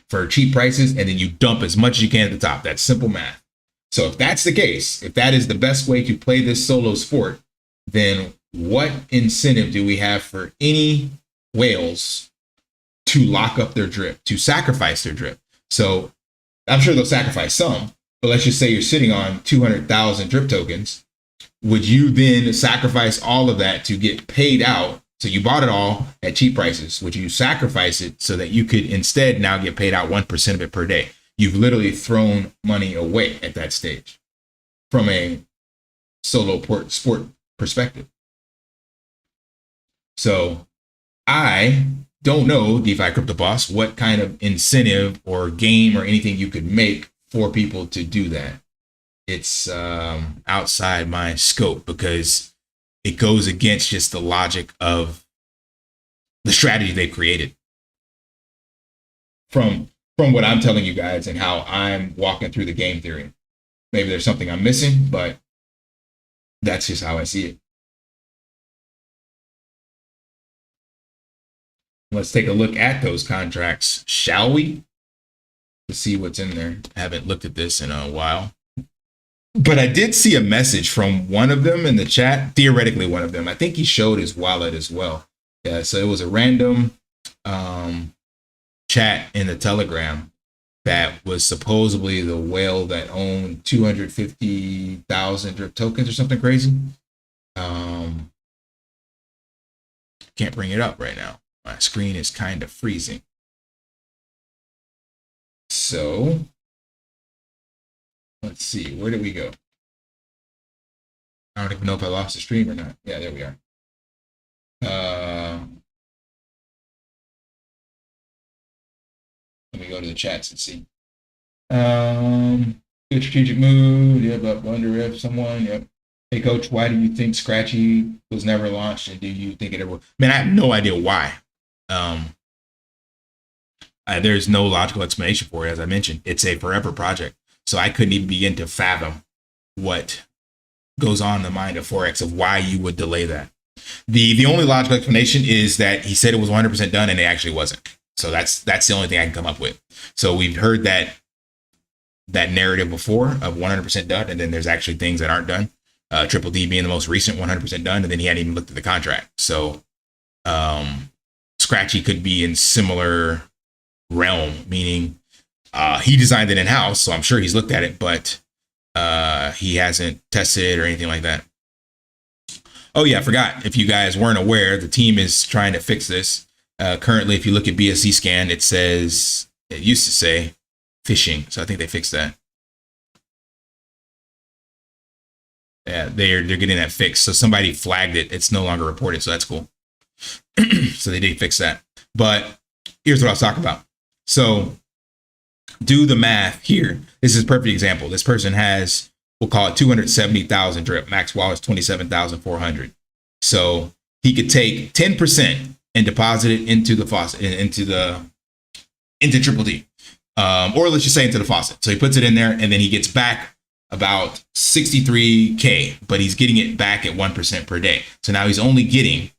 for cheap prices, and then you dump as much as you can at the top. That's simple math. So if that's the case, if that is the best way to play this solo sport, then what incentive do we have for any whales to lock up their drip, to sacrifice their drip? So I'm sure they'll sacrifice some, but let's just say you're sitting on 200,000 drip tokens. Would you then sacrifice all of that to get paid out? So you bought it all at cheap prices. Would you sacrifice it so that you could instead now get paid out 1% of it per day? You've literally thrown money away at that stage from a solo sport perspective. So I don't know, DeFi Crypto Boss, what kind of incentive or game or anything you could make for people to do that. It's outside my scope, because it goes against just the logic of the strategy they've created. From what I'm telling you guys and how I'm walking through the game theory. Maybe there's something I'm missing, but that's just how I see it. Let's take a look at those contracts, shall we? To see what's in there. I haven't looked at this in a while. But I did see a message from one of them in the chat, theoretically one of them. I think he showed his wallet as well. Yeah, so it was a random chat in the Telegram that was supposedly the whale that owned 250,000 drip tokens or something crazy. Can't bring it up right now. My screen is kind of freezing. So let's see, where did we go? I don't even know if I lost the stream or not. Yeah, there we are. Let me go to the chats and see. Good strategic move. Yeah, but wonder if someone. Yep. Hey, coach, why do you think Scratchy was never launched, and do you think it ever? Man, I have no idea why. There's no logical explanation for it. As I mentioned, it's a forever project. So I couldn't even begin to fathom what goes on in the mind of Forex of why you would delay that. The only logical explanation is that he said it was 100% done and it actually wasn't. So that's the only thing I can come up with. So we've heard that narrative before of 100% done, and then there's actually things that aren't done. Triple D being the most recent 100% done, and then he hadn't even looked at the contract. So Scratchy could be in similar realm, meaning he designed it in-house, so I'm sure he's looked at it, but he hasn't tested it or anything like that. Oh yeah, I forgot. If you guys weren't aware, the team is trying to fix this. Currently, if you look at BSC scan, it used to say phishing. So I think they fixed that. Yeah, they're getting that fixed. So somebody flagged it. It's no longer reported. So that's cool. So they did fix that. But here's what I was talking about. So do the math here. This is a perfect example. This person has, we'll call it 270,000 drip. Max wallet is 27,400. So he could take 10% and deposit it into the faucet, into Triple D, or let's just say into the faucet. So he puts it in there, and then he gets back about 63K, but he's getting it back at 1% per day. So now he's only getting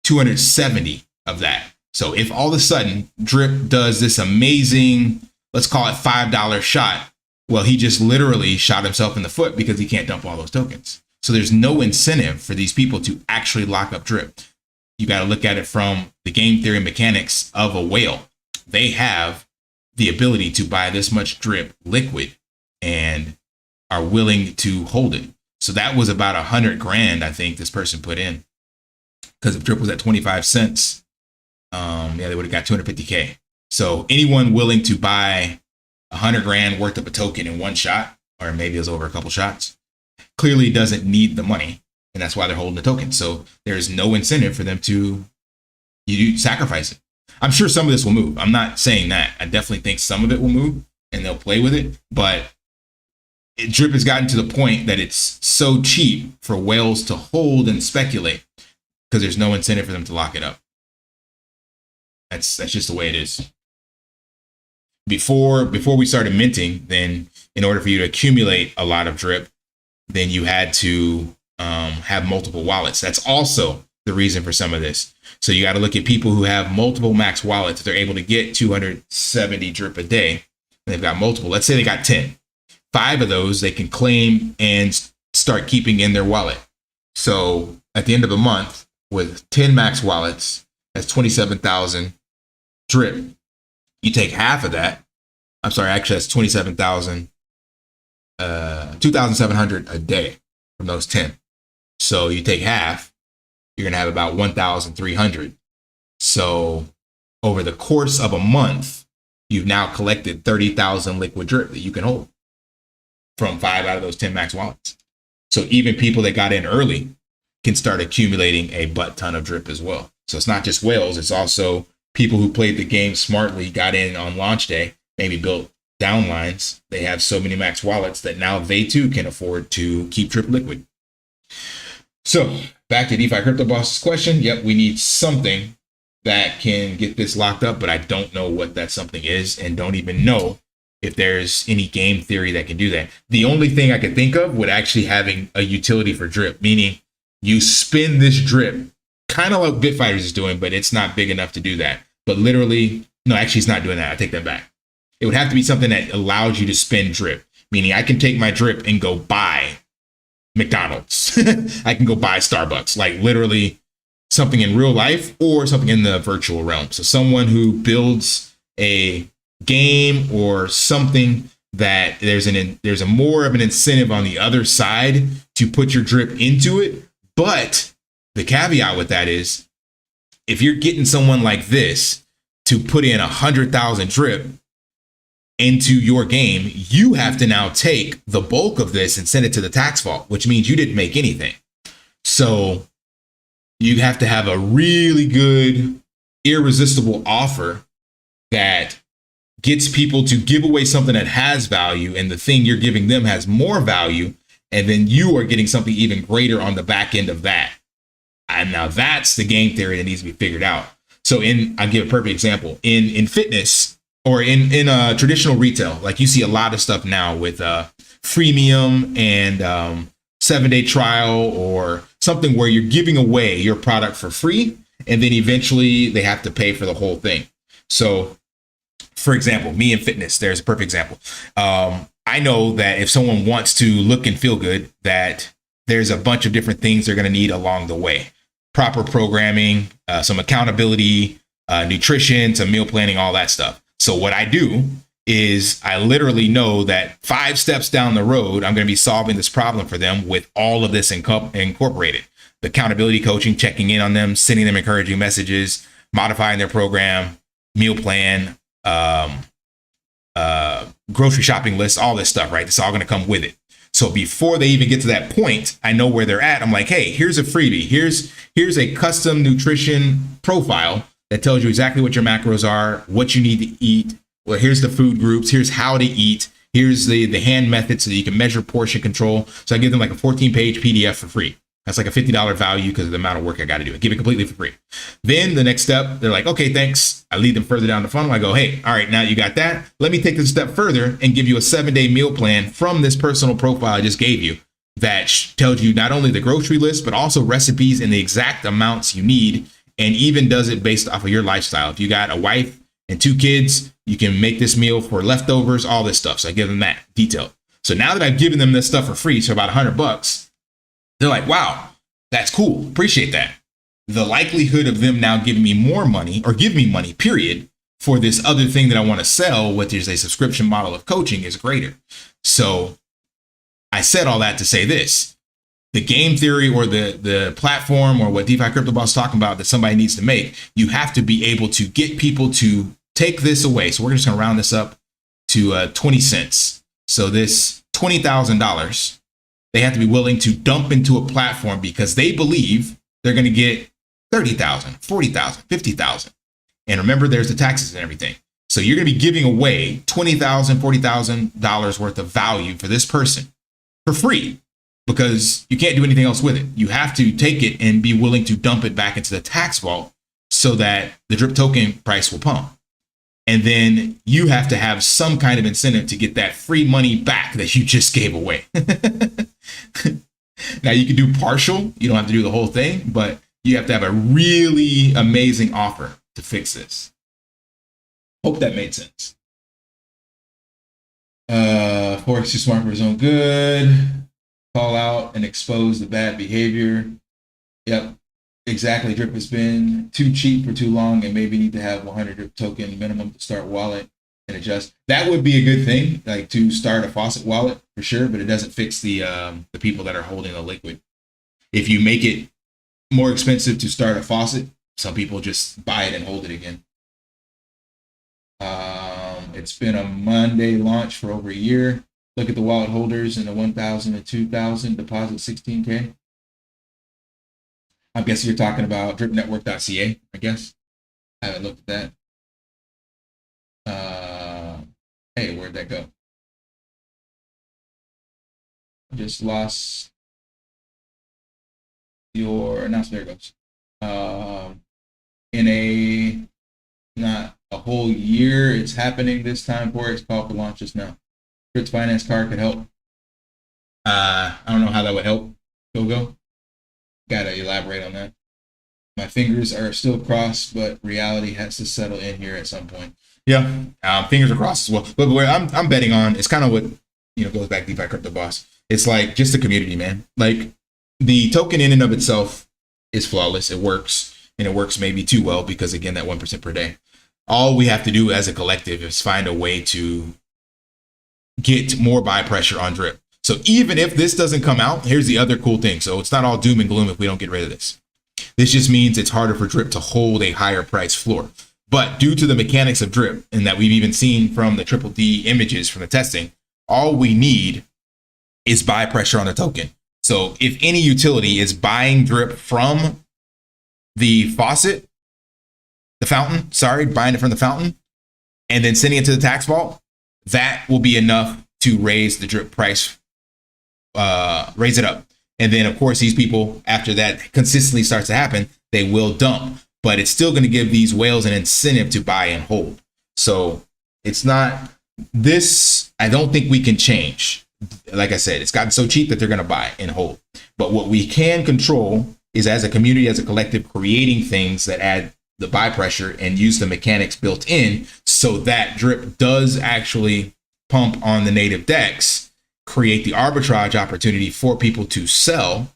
270 of that. So if all of a sudden Drip does this amazing, let's call it $5 shot, well, he just literally shot himself in the foot because he can't dump all those tokens. So there's no incentive for these people to actually lock up Drip. You got to look at it from the game theory mechanics of a whale. They have the ability to buy this much Drip liquid and are willing to hold it. So that was about 100 grand, I think this person put in, because if Drip was at 25 cents, they would have got 250K. So anyone willing to buy 100 grand worth of a token in one shot, or maybe it was over a couple shots, clearly doesn't need the money. And that's why they're holding the token. So there's no incentive for them to sacrifice it. I'm sure some of this will move. I'm not saying that. I definitely think some of it will move and they'll play with it. But Drip has gotten to the point that it's so cheap for whales to hold and speculate because there's no incentive for them to lock it up. That's just the way it is. Before we started minting, then in order for you to accumulate a lot of Drip, then you had to have multiple wallets. That's also the reason for some of this. So you got to look at people who have multiple max wallets. They're able to get 270 Drip a day. And they've got multiple. Let's say they got 10. 5 of those they can claim and start keeping in their wallet. So at the end of the month, with 10 max wallets, that's 27,000 Drip. You take half of that. I'm sorry, actually that's 27,000, 2,700 a day from those 10. So you take half, you're going to have about 1,300. So over the course of a month, you've now collected 30,000 liquid Drip that you can hold from 5 out of those 10 max wallets. So even people that got in early can start accumulating a butt ton of Drip as well. So it's not just whales, it's also people who played the game smartly, got in on launch day, maybe built downlines. They have so many max wallets that now they too can afford to keep Drip liquid. So back to DeFi Crypto Boss's question. Yep, we need something that can get this locked up, but I don't know what that something is and don't even know if there's any game theory that can do that. The only thing I could think of would actually having a utility for Drip, meaning you spin this Drip, kind of like Bitfighters is doing, but it's not big enough to do that. But literally, no, actually it's not doing that. I take that back. It would have to be something that allows you to spin Drip, meaning I can take my Drip and go buy McDonald's. I can go buy Starbucks, like literally something in real life or something in the virtual realm. So someone who builds a game or something that there's a more of an incentive on the other side to put your Drip into it. But the caveat with that is if you're getting someone like this to put in 100,000 Drip into your game, you have to now take the bulk of this and send it to the tax vault, which means you didn't make anything. So you have to have a really good, irresistible offer that gets people to give away something that has value, and the thing you're giving them has more value, and then you are getting something even greater on the back end of that. And now that's the game theory that needs to be figured out. So I'll give a perfect example. In fitness, or in traditional retail, like you see a lot of stuff now with freemium and 7-day trial or something where you're giving away your product for free, and then eventually they have to pay for the whole thing. So, for example, me in fitness, there's a perfect example. I know that if someone wants to look and feel good, that there's a bunch of different things they're going to need along the way. Proper programming, some accountability, nutrition, some meal planning, all that stuff. So what I do is I literally know that 5 steps down the road, I'm going to be solving this problem for them with all of this incorporated. The accountability coaching, checking in on them, sending them encouraging messages, modifying their program, meal plan, grocery shopping list, all this stuff, right? It's all going to come with it. So before they even get to that point, I know where they're at. I'm like, hey, here's a freebie. Here's a custom nutrition profile that tells you exactly what your macros are, what you need to eat. Well, here's the food groups. Here's how to eat. Here's the hand method so that you can measure portion control. So I give them like a 14-page PDF for free. That's like a $50 value because of the amount of work I got to do. I give it completely for free. Then the next step, they're like, okay, thanks. I lead them further down the funnel. I go, hey, all right, now you got that. Let me take this a step further and give you a 7-day meal plan from this personal profile I just gave you that tells you not only the grocery list, but also recipes and the exact amounts you need, and even does it based off of your lifestyle. If you got a wife and 2 kids, you can make this meal for leftovers, all this stuff. So I give them that detailed. So now that I've given them this stuff for free, so about $100, they're like, wow, that's cool. Appreciate that. The likelihood of them now giving me more money or give me money, period, for this other thing that I want to sell, which is a subscription model of coaching, is greater. So I said all that to say this. The game theory or the platform or what DeFi Crypto Boss is talking about that somebody needs to make, you have to be able to get people to take this away. So we're just going to round this up to 20 cents. So this $20,000, they have to be willing to dump into a platform because they believe they're going to get 30,000, 40,000, 50,000. And remember, there's the taxes and everything. So you're going to be giving away $20,000, $40,000 worth of value for this person for free because you can't do anything else with it. You have to take it and be willing to dump it back into the tax vault so that the drip token price will pump. And then you have to have some kind of incentive to get that free money back that you just gave away. Now you can do partial. You don't have to do the whole thing, but you have to have a really amazing offer to fix this. Hope that made sense. Forex too smart for his own good. Call out and expose the bad behavior. Yep, exactly. Drip has been too cheap for too long and maybe need to have 100 drip token minimum to start wallet and adjust. That would be a good thing, like to start a Faucet wallet for sure, but it doesn't fix the people that are holding the liquid. If you make it more expensive to start a Faucet, some people just buy it and hold it again. It's been a Monday launch for over a year. Look at the wallet holders in the 1,000 and 2,000, deposit 16K. I'm guessing you're talking about dripnetwork.ca, I guess. I haven't looked at that. Hey, where'd that go? I just lost your announcement. There it goes. In a not a whole year, it's happening this time. Forex call for launch just now. SPRITZ finance card could help. I don't know how that would help. Go. Gotta elaborate on that. My fingers are still crossed, but reality has to settle in here at some point. Yeah, fingers are crossed as well. But where I'm betting on, it's kind of what goes back to DeFi Crypto Boss. It's like just the community, man. Like the token in and of itself is flawless. It works, and it works maybe too well because again, that 1% per day. All we have to do as a collective is find a way to get more buy pressure on drip. So even if this doesn't come out, here's the other cool thing. So it's not all doom and gloom if we don't get rid of this. This just means it's harder for drip to hold a higher price floor. But due to the mechanics of drip, and that we've even seen from the triple D images from the testing, all we need is buy pressure on the token. So if any utility is buying drip from the faucet, the fountain, buying it from the fountain, and then sending it to the tax vault, that will be enough to raise the drip price, raise it up. And then, of course, these people, after that consistently starts to happen, they will dump. But it's still going to give these whales an incentive to buy and hold. So It's not this. I don't think we can change. Like I said, it's gotten so cheap that they're going to buy and hold. But what we can control is, as a community, as a collective, creating things that add the buy pressure and use the mechanics built in so that drip does actually pump on the native DEX, create the arbitrage opportunity for people to sell,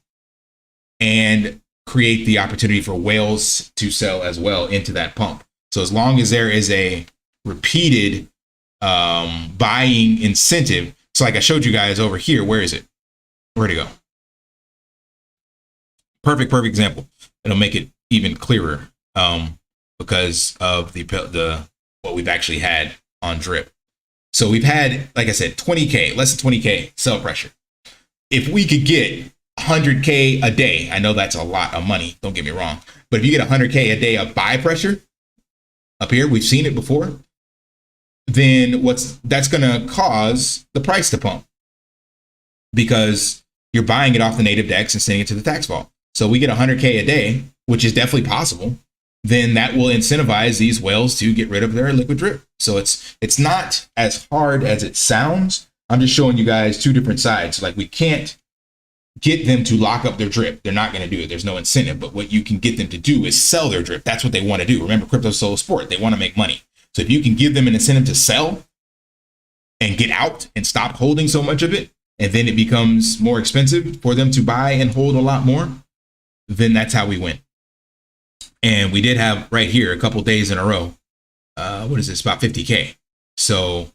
and create the opportunity for whales to sell as well into that pump. So as long as there is a repeated buying incentive, so like I showed you guys over here, where is it? Where'd it go? Perfect example. It'll make it even clearer because of the what we've actually had on drip. So we've had, like I said, 20K, less than 20K sell pressure. If we could get 100K a day, I know that's a lot of money, don't get me wrong, but if you get 100K a day of buy pressure up here, we've seen it before, then that's going to cause the price to pump because you're buying it off the native DEX and sending it to the tax vault. So we get 100K a day, which is definitely possible, then that will incentivize these whales to get rid of their liquid drip. So it's not as hard as it sounds. I'm just showing you guys two different sides. Like, we can't get them to lock up their drip. They're not going to do it. There's no incentive. But what you can get them to do is sell their drip. That's what they want to do. Remember, crypto's solo sport. They want to make money. So if you can give them an incentive to sell and get out and stop holding so much of it, and then it becomes more expensive for them to buy and hold a lot more, then that's how we win. And we did have right here a couple days in a row. What is this? About 50K. So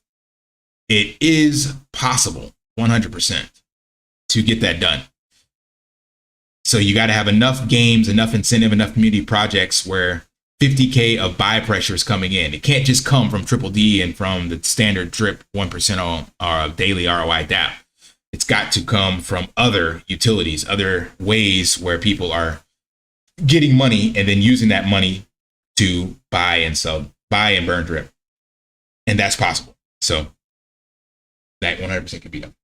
it is possible 100% to get that done. So you got to have enough games, enough incentive, enough community projects where 50K of buy pressure is coming in. It can't just come from Triple D and from the standard drip 1% on daily ROI DApp. It's got to come from other utilities, other ways where people are getting money and then using that money to buy and sell, buy and burn drip. And that's possible. So that 100% could be done.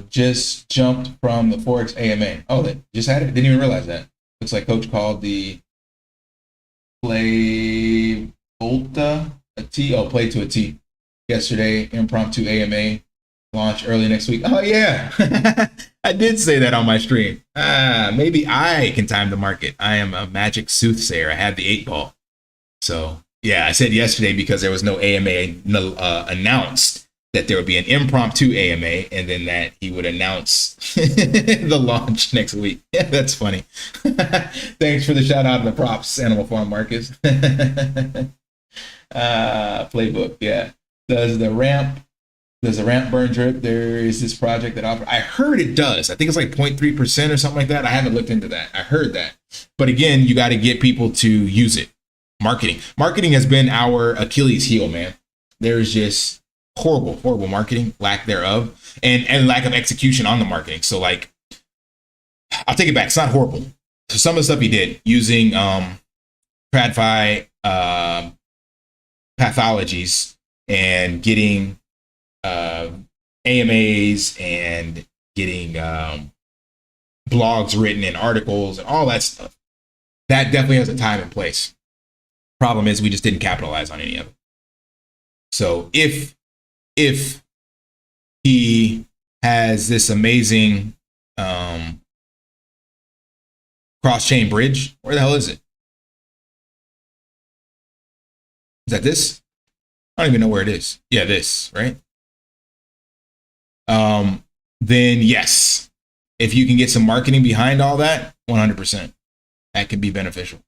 Just jumped from the Forex AMA. Oh, they just had it? Didn't even realize that. Looks like Coach called the play Volta a T. Oh, play to a T. Yesterday, impromptu AMA launch early next week. Oh, yeah. I did say that on my stream. Maybe I can time the market. I am a magic soothsayer. I have the 8-ball. So, yeah, I said yesterday because there was no AMA announced that there would be an impromptu AMA, and then that he would announce the launch next week. Yeah, that's funny. Thanks for the shout out of the props, Animal Farm Marcus. Playbook, yeah. Does the ramp burn drip? There is this project that I heard it does. I think it's like 0.3% or something like that. I haven't looked into that. I heard that. But again, you got to get people to use it. Marketing has been our Achilles heel, man. There's just horrible marketing, lack thereof, and lack of execution on the marketing. So like, I'll take it back. It's not horrible. So some of the stuff he did using TradFi pathologies and getting AMAs and getting blogs written and articles and all that stuff, that definitely has a time and place. Problem is, we just didn't capitalize on any of it. So if he has this amazing cross-chain bridge, where the hell is it? Is that this? I don't even know where it is. Yeah, this, right? Then yes, if you can get some marketing behind all that, 100%, that could be beneficial.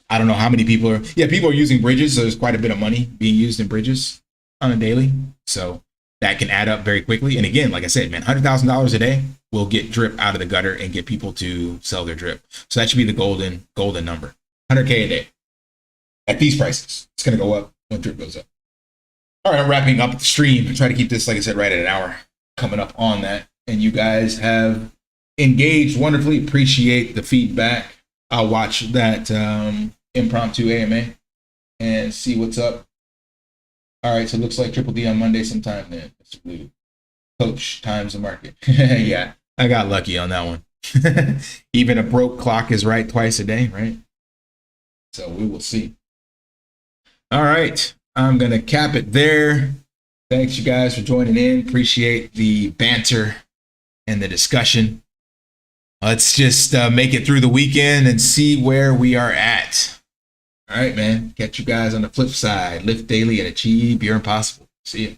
I don't know how many people are using bridges, so there's quite a bit of money being used in bridges on a daily. So that can add up very quickly. And again, like I said, man, $100,000 a day will get drip out of the gutter and get people to sell their drip. So that should be the golden number. 100K a day at these prices. It's going to go up when drip goes up. All right, I'm wrapping up the stream. I try to keep this, like I said, right at an hour, coming up on that. And you guys have engaged wonderfully. Appreciate the feedback. I'll watch that impromptu AMA and see what's up. All right, so it looks like Triple D on Monday sometime then. Coach times the market. Yeah, I got lucky on that one. Even a broke clock is right twice a day, right? So we will see. All right. I'm going to cap it there. Thanks, you guys, for joining in. Appreciate the banter and the discussion. Let's just make it through the weekend and see where we are at. All right, man. Catch you guys on the flip side. Lift daily and achieve your impossible. See ya.